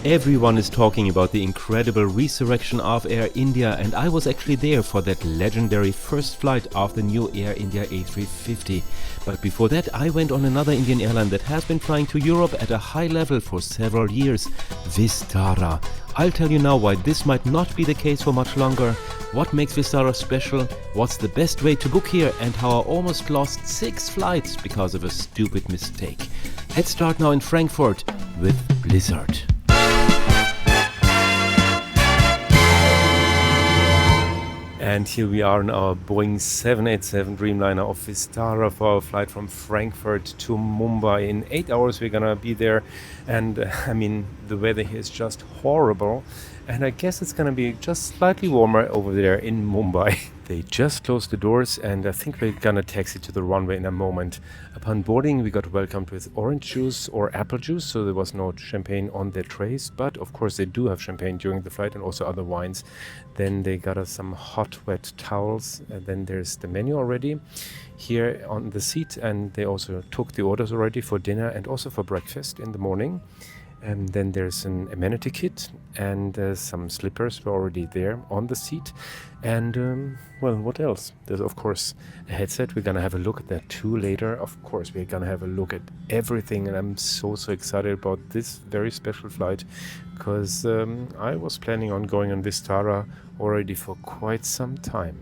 Everyone is talking about the incredible resurrection of Air India, and I was actually there for that legendary first flight of the new Air India A350. But before that, I went on another Indian airline that has been flying to Europe at a high level for several years, Vistara. I'll tell you now why this might not be the case for much longer, what makes Vistara special, what's the best way to book here, and how I almost lost 6 flights because of a stupid mistake. Let's start now in Frankfurt with Blizzard. And here we are in our Boeing 787 Dreamliner of Vistara for our flight from Frankfurt to Mumbai. In 8 hours we're gonna be there, and the weather here is just horrible, and I guess it's gonna be just slightly warmer over there in Mumbai. They just closed the doors, and I think we're gonna taxi to the runway in a moment. Upon boarding, we got welcomed with orange juice or apple juice, so there was no champagne on their trays, but of course they do have champagne during the flight and also other wines. Then they got us some hot, wet towels, and then there's the menu already here on the seat, and they also took the orders already for dinner and also for breakfast in the morning. And then there's an amenity kit, and some slippers were already there on the seat. And what else? There's of course a headset. We're gonna have a look at that too later. Of course, we're gonna have a look at everything, and I'm so excited about this very special flight, because I was planning on going on Vistara already for quite some time.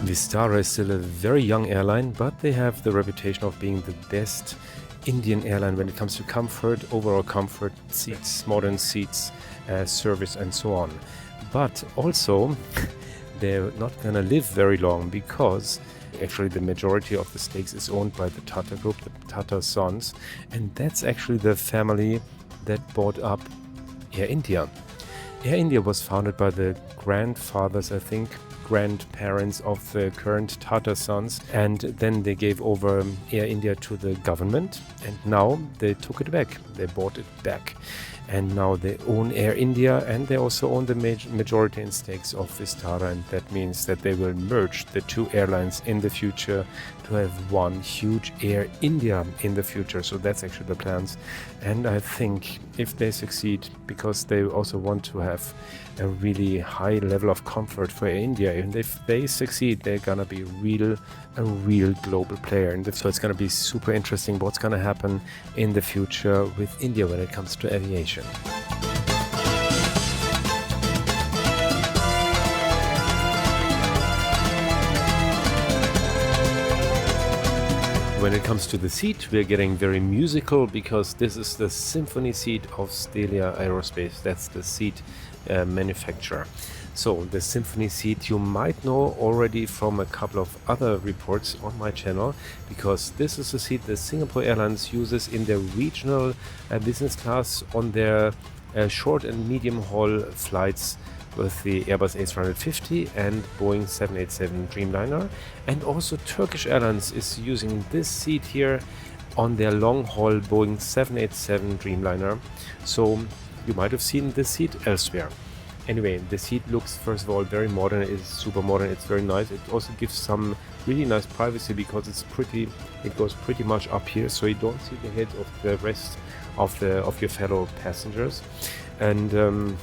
Vistara is still a very young airline, but they have the reputation of being the best Indian airline when it comes to comfort, overall comfort, seats, modern seats, service and so on. But also, they're not going to live very long, because actually the majority of the stakes is owned by the TATA Group, the Tata sons, and that's actually the family that bought up Air India. Air India was founded by the grandfathers, I think, grandparents of the current Tata sons, and then they gave over Air India to the government, and now they took it back. They bought it back, and now they own Air India, and they also own the majority in stakes of Vistara, and that means that they will merge the two airlines in the future to have one huge Air India in the future. So that's actually the plans, and I think if they succeed, because they also want to have a really high level of comfort for Air India, and if they succeed, they're gonna be a real global player. And so it's gonna be super interesting what's gonna happen in the future with India when it comes to aviation. When it comes to the seat, we're getting very musical, because this is the symphony seat of Stelia Aerospace. That's the seat manufacturer. So the symphony seat you might know already from a couple of other reports on my channel, because this is the seat the Singapore Airlines uses in their regional business class on their short and medium haul flights with the Airbus A350 and Boeing 787 Dreamliner, and also Turkish Airlines is using this seat here on their long-haul Boeing 787 Dreamliner. So you might have seen this seat elsewhere. Anyway, the seat looks, first of all, very modern. It's super modern. It's very nice. It also gives some really nice privacy, because it goes pretty much up here, so you don't see the head of the rest of your fellow passengers. And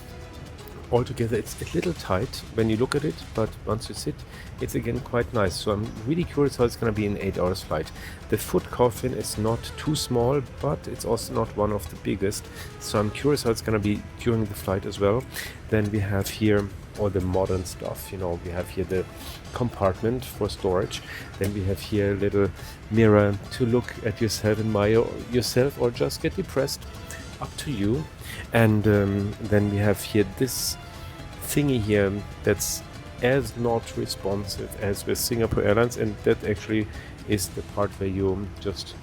altogether it's a little tight when you look at it, but once you sit, it's again quite nice. So I'm really curious how it's going to be in 8 hours flight. The foot coffin is not too small, but it's also not one of the biggest, so I'm curious how it's going to be during the flight as well. Then we have here all the modern stuff, we have here the compartment for storage, then we have here a little mirror to look at yourself, admire yourself, or just get depressed, up to you. And then we have here this thingy here that's as not responsive as with Singapore Airlines, and that actually is the part where you just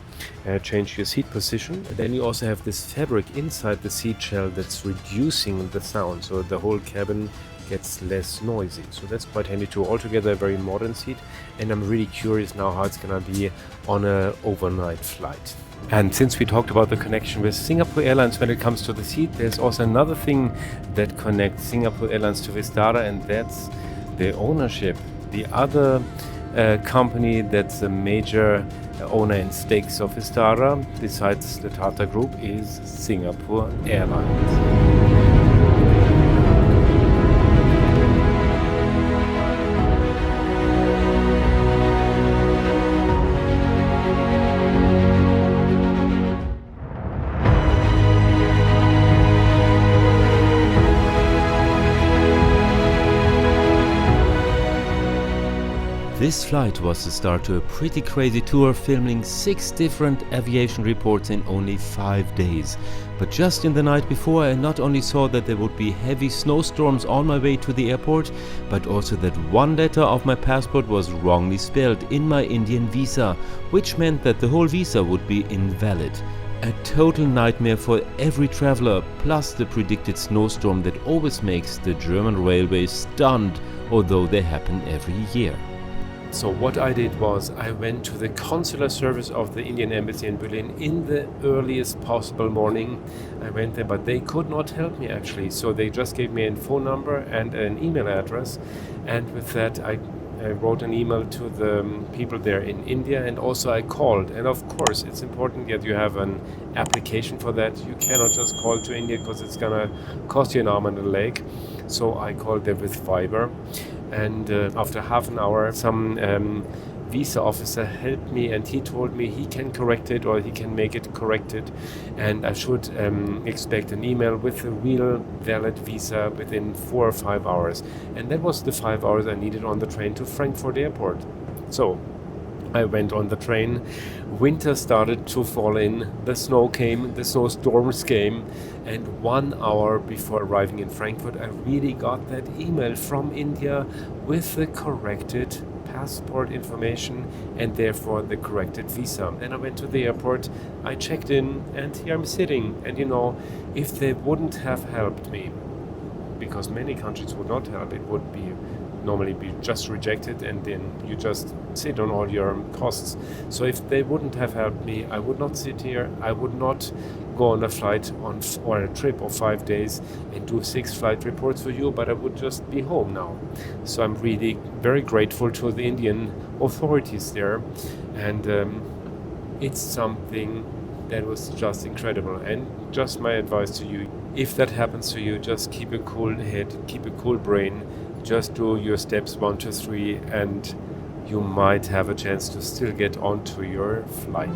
change your seat position. Then you also have this fabric inside the seat shell that's reducing the sound, so the whole cabin gets less noisy. So that's quite handy too. Altogether a very modern seat, and I'm really curious now how it's gonna be on an overnight flight. And since we talked about the connection with Singapore Airlines when it comes to the seat, there's also another thing that connects Singapore Airlines to Vistara, and that's the ownership. The other company that's a major owner in stakes of Vistara, besides the TATA Group, is Singapore Airlines. This flight was the start to a pretty crazy tour, filming 6 different aviation reports in only 5 days. But just in the night before, I not only saw that there would be heavy snowstorms on my way to the airport, but also that one letter of my passport was wrongly spelled in my Indian visa, which meant that the whole visa would be invalid. A total nightmare for every traveler, plus the predicted snowstorm that always makes the German railways stunned, although they happen every year. So what I did was I went to the consular service of the Indian Embassy in Berlin in the earliest possible morning. I went there, but they could not help me actually. So they just gave me a phone number and an email address. And with that, I wrote an email to the people there in India, and also I called. And of course, it's important that you have an application for that. You cannot just call to India because it's gonna cost you an arm and a leg. So I called them with Viber. And after half an hour, some visa officer helped me, and he told me he can correct it, or he can make it corrected, and I should expect an email with a real valid visa within 4 or 5 hours. And that was the 5 hours I needed on the train to Frankfurt airport. So I went on the train. Winter started to fall in, the snow came, the snowstorms came, and 1 hour before arriving in Frankfurt, I really got that email from India with the corrected passport information and therefore the corrected visa. And I went to the airport, I checked in, and here I'm sitting. And you know, if they wouldn't have helped me, because many countries would not help, it would be normally be just rejected, and then you just sit on all your costs. So if they wouldn't have helped me, I would not sit here. I would not go on a flight or a trip of 5 days and do 6 flight reports for you, but I would just be home now. So I'm really very grateful to the Indian authorities there, and it's something that was just incredible. And just my advice to you, if that happens to you, just keep a cool head, keep a cool brain. Just do your steps 1 to 3, and you might have a chance to still get onto your flight.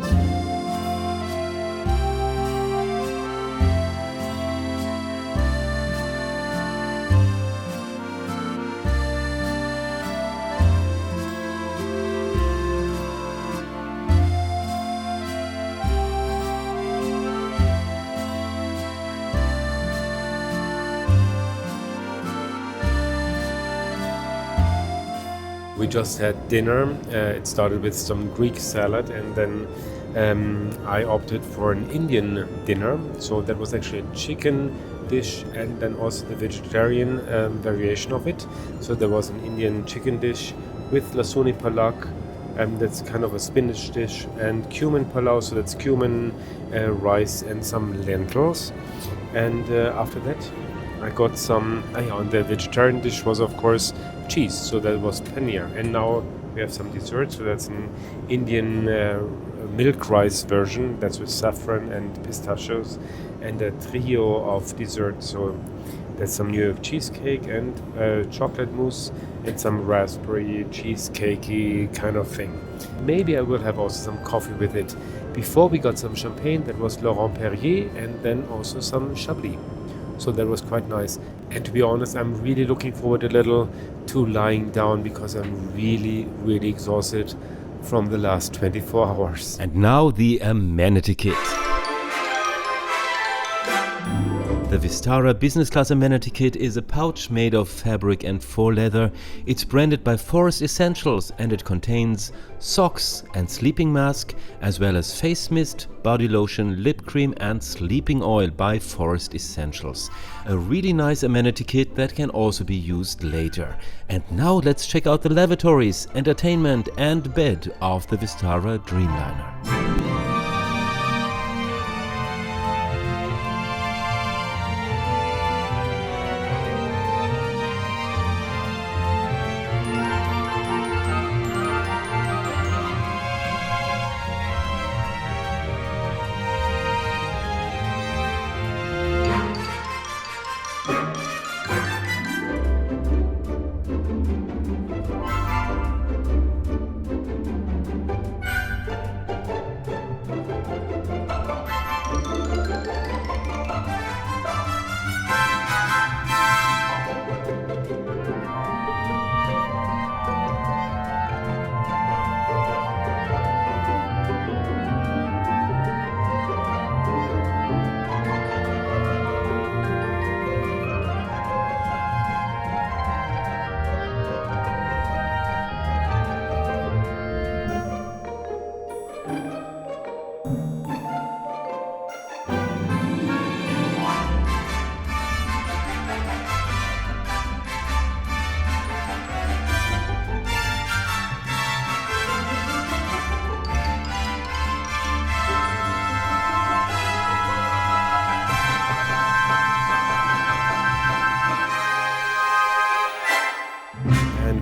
We just had dinner. It started with some Greek salad, and then I opted for an Indian dinner. So that was actually a chicken dish and then also the vegetarian variation of it. So there was an Indian chicken dish with lasuni palak, that's kind of a spinach dish, and cumin palau, so that's cumin, rice and some lentils. And after that I got some, the vegetarian dish was of course cheese, so that was paneer. And now we have some dessert, so that's an Indian milk rice version, that's with saffron and pistachios, and a trio of desserts. So that's some New York cheesecake and chocolate mousse and some raspberry cheesecakey kind of thing. Maybe I will have also some coffee with it. Before we got some champagne, that was Laurent Perrier, and then also some Chablis. So that was quite nice. And to be honest, I'm really looking forward a little to lying down, because I'm really, really exhausted from the last 24 hours. And now the amenity kit. The Vistara Business Class amenity kit is a pouch made of fabric and faux leather. It's branded by Forest Essentials and it contains socks and sleeping mask, as well as face mist, body lotion, lip cream and sleeping oil by Forest Essentials. A really nice amenity kit that can also be used later. And now let's check out the lavatories, entertainment and bed of the Vistara Dreamliner.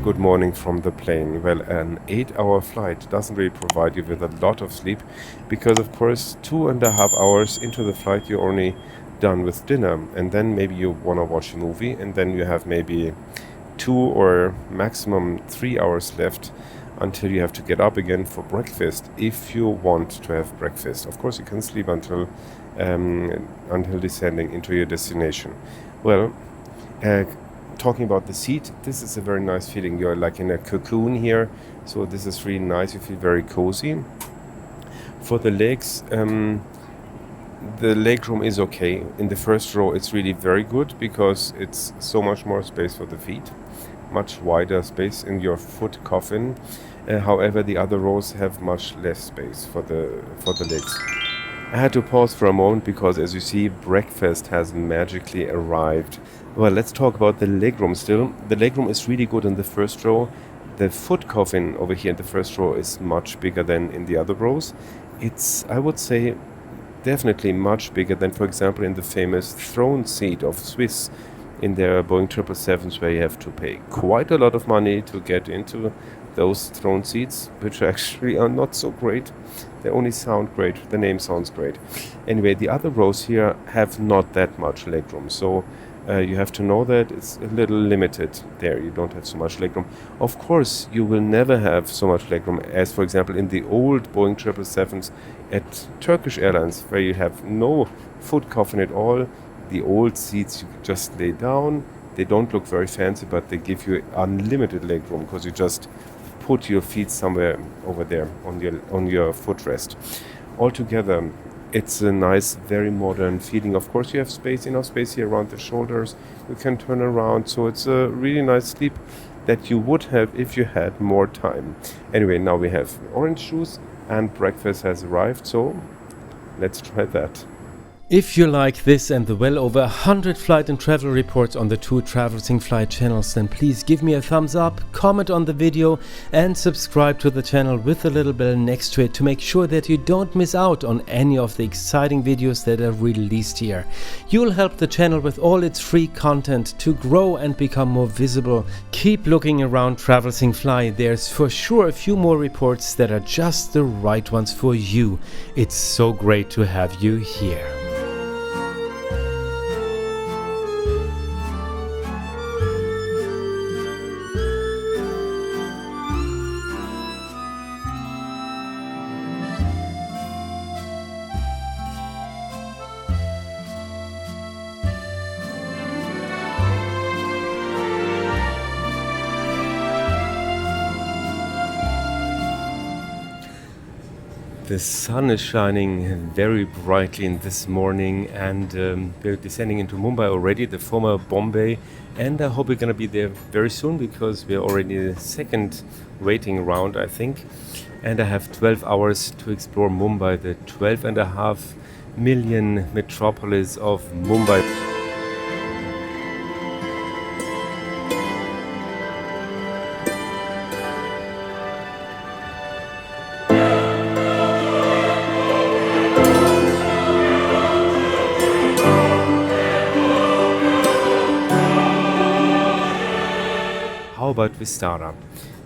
Good morning from the plane. Well, an 8-hour flight doesn't really provide you with a lot of sleep because, of course, 2.5 hours into the flight you're only done with dinner, and then maybe you want to watch a movie, and then you have maybe 2 or maximum 3 hours left until you have to get up again for breakfast if you want to have breakfast. Of course, you can sleep until descending into your destination. Well, talking about the seat, this is a very nice feeling. You're like in a cocoon here, so this is really nice. You feel very cozy. For the legs, the legroom is okay. In the first row it's really very good because it's so much more space for the feet, much wider space in your foot coffin. However, the other rows have much less space for the legs. I had to pause for a moment because, as you see, breakfast has magically arrived. Well, let's talk about the legroom still. The legroom is really good in the first row. The foot coffin over here in the first row is much bigger than in the other rows. It's, I would say, definitely much bigger than, for example, in the famous throne seat of Swiss in their Boeing 777s, where you have to pay quite a lot of money to get into those throne seats, which actually are not so great. They only sound great. The name sounds great. Anyway, the other rows here have not that much legroom, so you have to know that it's a little limited there. You don't have so much legroom. Of course, you will never have so much legroom as, for example, in the old Boeing 777s at Turkish Airlines, where you have no foot coffin at all. The old seats, you just lay down. They don't look very fancy, but they give you unlimited legroom because you just put your feet somewhere over there on your footrest. Altogether, it's a nice, very modern feeling. Of course, you have space, enough space here around the shoulders. You can turn around, so it's a really nice sleep that you would have if you had more time. Anyway, now we have orange juice and breakfast has arrived, so let's try that. If you like this and the well over 100 flight and travel reports on the two Traversing Flight channels, then please give me a thumbs up, comment on the video and subscribe to the channel with the little bell next to it to make sure that you don't miss out on any of the exciting videos that are released here. You'll help the channel with all its free content to grow and become more visible. Keep looking around Traversing Fly. There's for sure a few more reports that are just the right ones for you. It's so great to have you here. The sun is shining very brightly in this morning, and we're descending into Mumbai already, the former Bombay, and I hope we're going to be there very soon because we're already in the second waiting round, I think. And I have 12 hours to explore Mumbai, the 12.5 million metropolis of Mumbai. How about Vistara?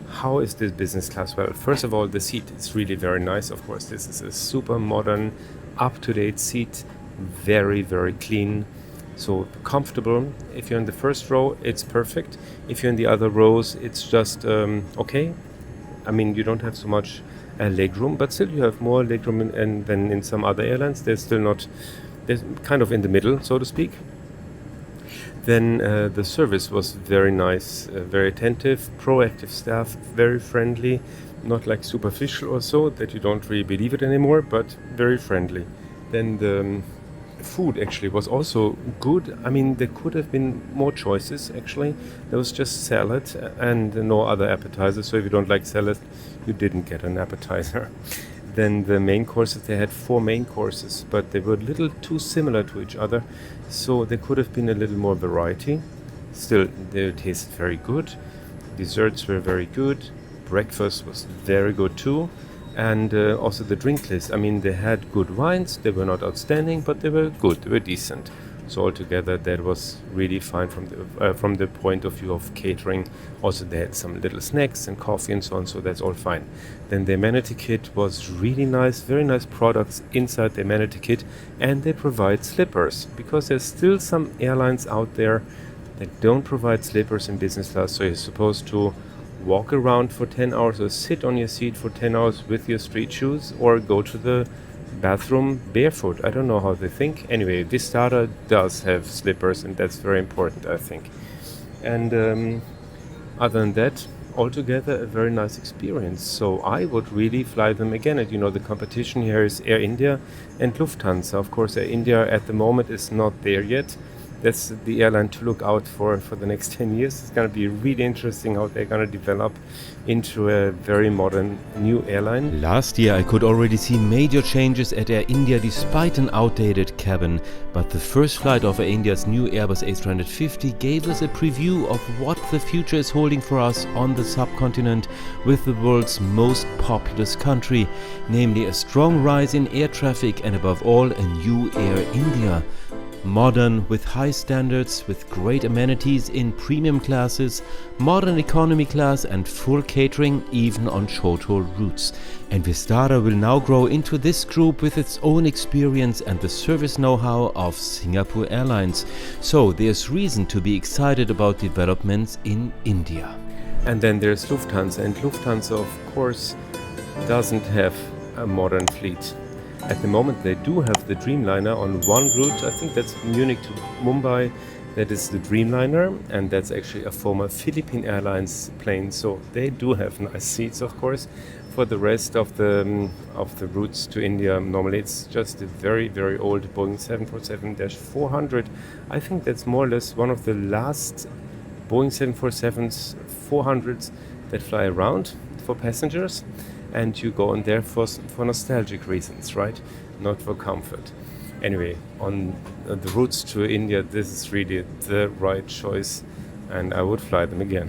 How is this business class? Well, first of all, the seat is really very nice. Of course, this is a super modern, up-to-date seat, very, very clean, so comfortable. If you're in the first row, it's perfect. If you're in the other rows, it's just okay. I mean, you don't have so much leg room, but still you have more leg room than in some other airlines. They're kind of in the middle, so to speak. Then the service was very nice, very attentive, proactive staff, very friendly, not like superficial or so, that you don't really believe it anymore, but very friendly. Then the food actually was also good. I mean, there could have been more choices actually. There was just salad and no other appetizer, so if you don't like salad, you didn't get an appetizer. Then the main courses, they had 4 main courses, but they were a little too similar to each other, so there could have been a little more variety. Still, they tasted very good. Desserts were very good. Breakfast was very good too. And also the drink list. I mean, they had good wines. They were not outstanding, but they were good. They were decent. So altogether, that was really fine from the point of view of catering. Also, they had some little snacks and coffee and so on, so that's all fine. Then the amenity kit was really nice, very nice products inside the amenity kit, and they provide slippers, because there's still some airlines out there that don't provide slippers in business class, so you're supposed to walk around for 10 hours or sit on your seat for 10 hours with your street shoes or go to the bathroom barefoot. I don't know how they think. Anyway, Vistara does have slippers, and that's very important, I think. And other than that, altogether a very nice experience. So I would really fly them again. And you know, the competition here is Air India and Lufthansa. Of course, Air India at the moment is not there yet. That's the airline to look out for the next 10 years. It's going to be really interesting how they're going to develop into a very modern new airline. Last year I could already see major changes at Air India despite an outdated cabin, but the first flight of Air India's new Airbus A350 gave us a preview of what the future is holding for us on the subcontinent with the world's most populous country, namely a strong rise in air traffic and above all a new Air India. Modern with high standards, with great amenities in premium classes, modern economy class and full catering even on short-haul routes. And Vistara will now grow into this group with its own experience and the service know-how of Singapore Airlines. So there's reason to be excited about developments in India. And then there's Lufthansa, and Lufthansa of course doesn't have a modern fleet. At the moment they do have the Dreamliner on one route, I think that's Munich to Mumbai, that is the Dreamliner, and that's actually a former Philippine Airlines plane, so they do have nice seats of course. For the rest of the routes to India, normally it's just a very, very old Boeing 747-400. I think that's more or less one of the last Boeing 747s, 400s that fly around for passengers. And you go on there for nostalgic reasons, right? Not for comfort. Anyway, on the routes to India, this is really the right choice, and I would fly them again.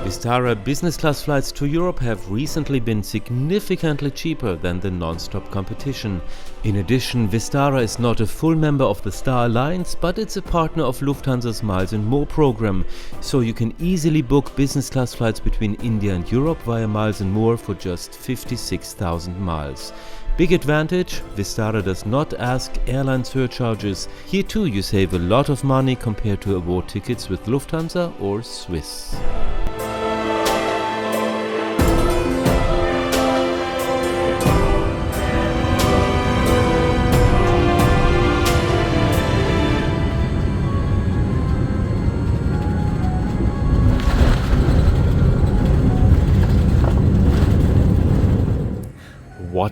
Vistara business class flights to Europe have recently been significantly cheaper than the non-stop competition. In addition, Vistara is not a full member of the Star Alliance, but it's a partner of Lufthansa's Miles and More program, so you can easily book business class flights between India and Europe via Miles and More for just 56,000 miles. Big advantage, Vistara does not ask airline surcharges. Here too you save a lot of money compared to award tickets with Lufthansa or Swiss.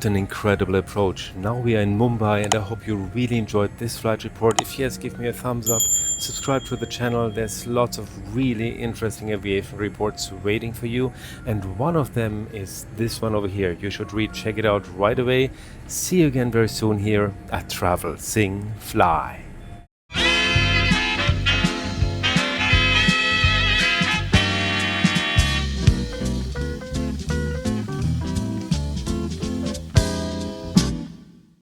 What an incredible approach. Now we are in Mumbai and I hope you really enjoyed this flight report. If yes, give me a thumbs up, subscribe to the channel. There's lots of really interesting aviation reports waiting for you, and one of them is this one over here. You should check it out right away. See you again very soon here at Travel, Sing, Fly.